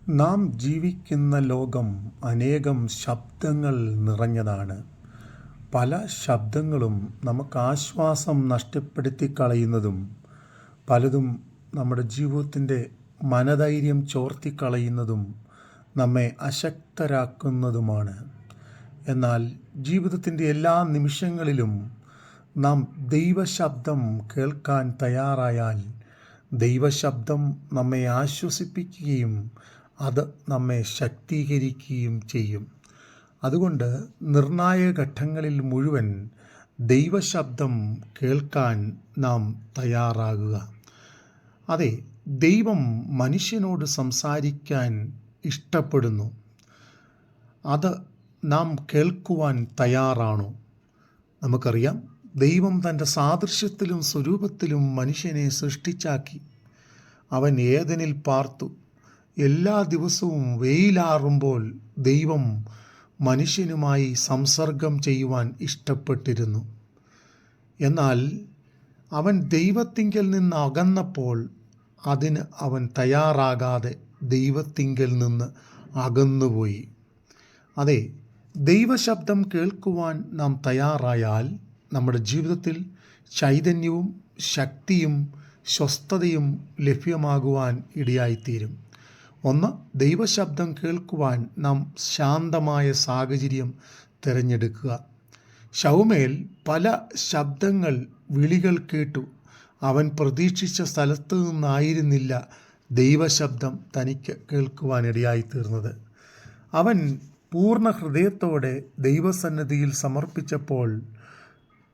നാം ജീവിക്കുന്ന ലോകം അനേകം ശബ്ദങ്ങൾ നിറഞ്ഞതാണ്. പല ശബ്ദങ്ങളും നമുക്ക് ആശ്വാസം നഷ്ടപ്പെടുത്തി കളയുന്നതും പലതും നമ്മുടെ ജീവിതത്തിൻ്റെ മനധൈര്യം ചോർത്തിക്കളയുന്നതും നമ്മെ അശക്തരാക്കുന്നതുമാണ്. എന്നാൽ ജീവിതത്തിൻ്റെ എല്ലാ നിമിഷങ്ങളിലും നാം ദൈവശബ്ദം കേൾക്കാൻ തയ്യാറായാൽ ദൈവശബ്ദം നമ്മെ ആശ്വസിപ്പിക്കുകയും അത് നമ്മെ ശക്തീകരിക്കുകയും ചെയ്യും. അതുകൊണ്ട് നിർണായക ഘട്ടങ്ങളിൽ മുഴുവൻ ദൈവശബ്ദം കേൾക്കാൻ നാം തയ്യാറാകുക. അതെ, ദൈവം മനുഷ്യനോട് സംസാരിക്കാൻ ഇഷ്ടപ്പെടുന്നു. അത് നാം കേൾക്കുവാൻ തയ്യാറാണോ? നമുക്കറിയാം, ദൈവം തൻ്റെ സാദൃശ്യത്തിലും സ്വരൂപത്തിലും മനുഷ്യനെ സൃഷ്ടിച്ചാക്കി. അവൻ ഏദനിൽ പാർത്തു. എല്ലാ ദിവസവും വെയിലാറുമ്പോൾ ദൈവം മനുഷ്യനുമായി സംസർഗം ചെയ്യുവാൻ ഇഷ്ടപ്പെട്ടിരുന്നു. എന്നാൽ അവൻ ദൈവത്തിങ്കൽ നിന്ന് അകന്നപ്പോൾ അതിന് അവൻ തയ്യാറാകാതെ ദൈവത്തിങ്കൽ നിന്ന് അകന്നുപോയി. അതെ, ദൈവശബ്ദം കേൾക്കുവാൻ നാം തയ്യാറായാൽ നമ്മുടെ ജീവിതത്തിൽ ചൈതന്യവും ശക്തിയും സ്വസ്ഥതയും ലഭ്യമാകുവാൻ ഇടയായിത്തീരും. ഒന്ന്, ദൈവശബ്ദം കേൾക്കുവാൻ നാം ശാന്തമായ സാഹചര്യം തിരഞ്ഞെടുക്കുക. ശൗമേൽ പല വിളികൾ കേട്ടു. അവൻ പ്രതീക്ഷിച്ച സ്ഥലത്ത് നിന്നായിരുന്നില്ല ദൈവശബ്ദം തനിക്ക് കേൾക്കുവാനിടയായിത്തീർന്നത്. അവൻ പൂർണ്ണ ഹൃദയത്തോടെ ദൈവസന്നിധിയിൽ സമർപ്പിച്ചപ്പോൾ,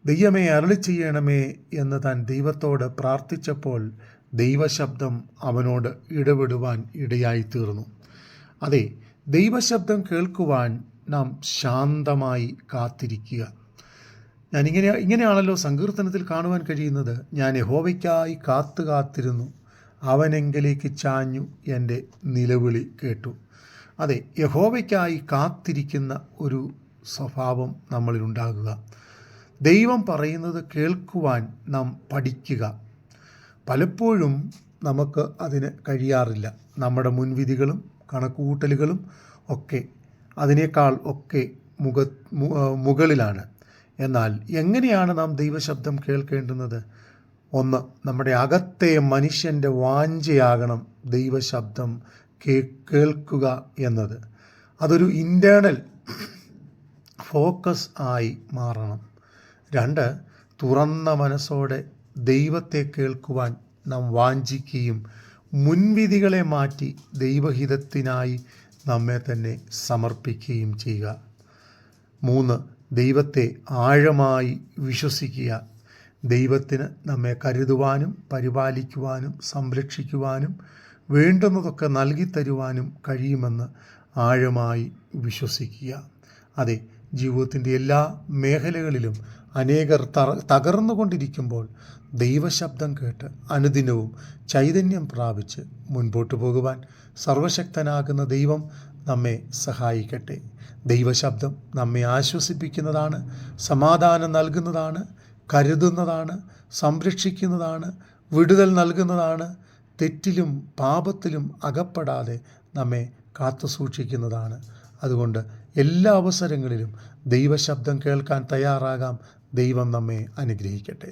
ദൈവമേ അരുളി ചെയ്യണമേ എന്ന് താൻ ദൈവത്തോട് പ്രാർത്ഥിച്ചപ്പോൾ ദൈവശബ്ദം അവനോട് ഇടപെടുവാൻ ഇടയായിത്തീർന്നു. അതെ, ദൈവശബ്ദം കേൾക്കുവാൻ നാം ശാന്തമായി കാത്തിരിക്കുക. ഇങ്ങനെയാണല്ലോ സങ്കീർത്തനത്തിൽ കാണുവാൻ കഴിയുന്നത്. ഞാൻ യഹോവയ്ക്കായി കാത്തിരുന്നു, അവനെങ്കിലേക്ക് ചാഞ്ഞു എൻ്റെ നിലവിളി കേട്ടു. അതെ, യഹോവയ്ക്കായി കാത്തിരിക്കുന്ന ഒരു സ്വഭാവം നമ്മളിലുണ്ടാകുക. ദൈവം പറയുന്നത് കേൾക്കുവാൻ നാം പഠിക്കുക. പലപ്പോഴും നമുക്ക് അതിന് കഴിയാറില്ല. നമ്മുടെ മുൻവിധികളും കണക്കുകൂട്ടലുകളും ഒക്കെ അതിനേക്കാൾ ഒക്കെ മുകളിലാണ്. എന്നാൽ എങ്ങനെയാണ് നാം ദൈവശബ്ദം കേൾക്കേണ്ടുന്നത്? ഒന്ന്, നമ്മുടെ അകത്തെ മനുഷ്യൻ്റെ വാഞ്ചയാകണം ദൈവശബ്ദം കേൾക്കുക എന്നത്. അതൊരു ഇൻറ്റേർണൽ ഫോക്കസ് ആയി മാറണം. രണ്ട്, തുറന്ന മനസ്സോടെ ദൈവത്തെ കേൾക്കുവാൻ നാം വാഞ്ചിക്കുകയും മുൻവിധികളെ മാറ്റി ദൈവഹിതത്തിനായി നമ്മെ തന്നെ സമർപ്പിക്കുകയും ചെയ്യുക. മൂന്ന്, ദൈവത്തെ ആഴമായി വിശ്വസിക്കുക. ദൈവത്തിന് നമ്മെ കരുതുവാനും പരിപാലിക്കുവാനും സംരക്ഷിക്കുവാനും വേണ്ടുന്നതൊക്കെ നൽകിത്തരുവാനും കഴിയുമെന്ന് ആഴമായി വിശ്വസിക്കുക. അതെ, ജീവിതത്തിൻ്റെ എല്ലാ മേഖലകളിലും അനേകർ തകർന്നുകൊണ്ടിരിക്കുമ്പോൾ ദൈവശബ്ദം കേട്ട് അനുദിനവും ചൈതന്യം പ്രാപിച്ച് മുൻപോട്ട് പോകുവാൻ സർവശക്തനാകുന്ന ദൈവം നമ്മെ സഹായിക്കട്ടെ. ദൈവശബ്ദം നമ്മെ ആശ്വസിപ്പിക്കുന്നതാണ്, സമാധാനം നൽകുന്നതാണ്, കരുതുന്നതാണ്, സംരക്ഷിക്കുന്നതാണ്, വിടുതൽ നൽകുന്നതാണ്, തെറ്റിലും പാപത്തിലും അകപ്പെടാതെ നമ്മെ കാത്തു സൂക്ഷിക്കുന്നതാണ്. അതുകൊണ്ട് എല്ലാ അവസരങ്ങളിലും ദൈവശബ്ദം കേൾക്കാൻ തയ്യാറാകാം. ദൈവം നമ്മെ അനുഗ്രഹിക്കട്ടെ.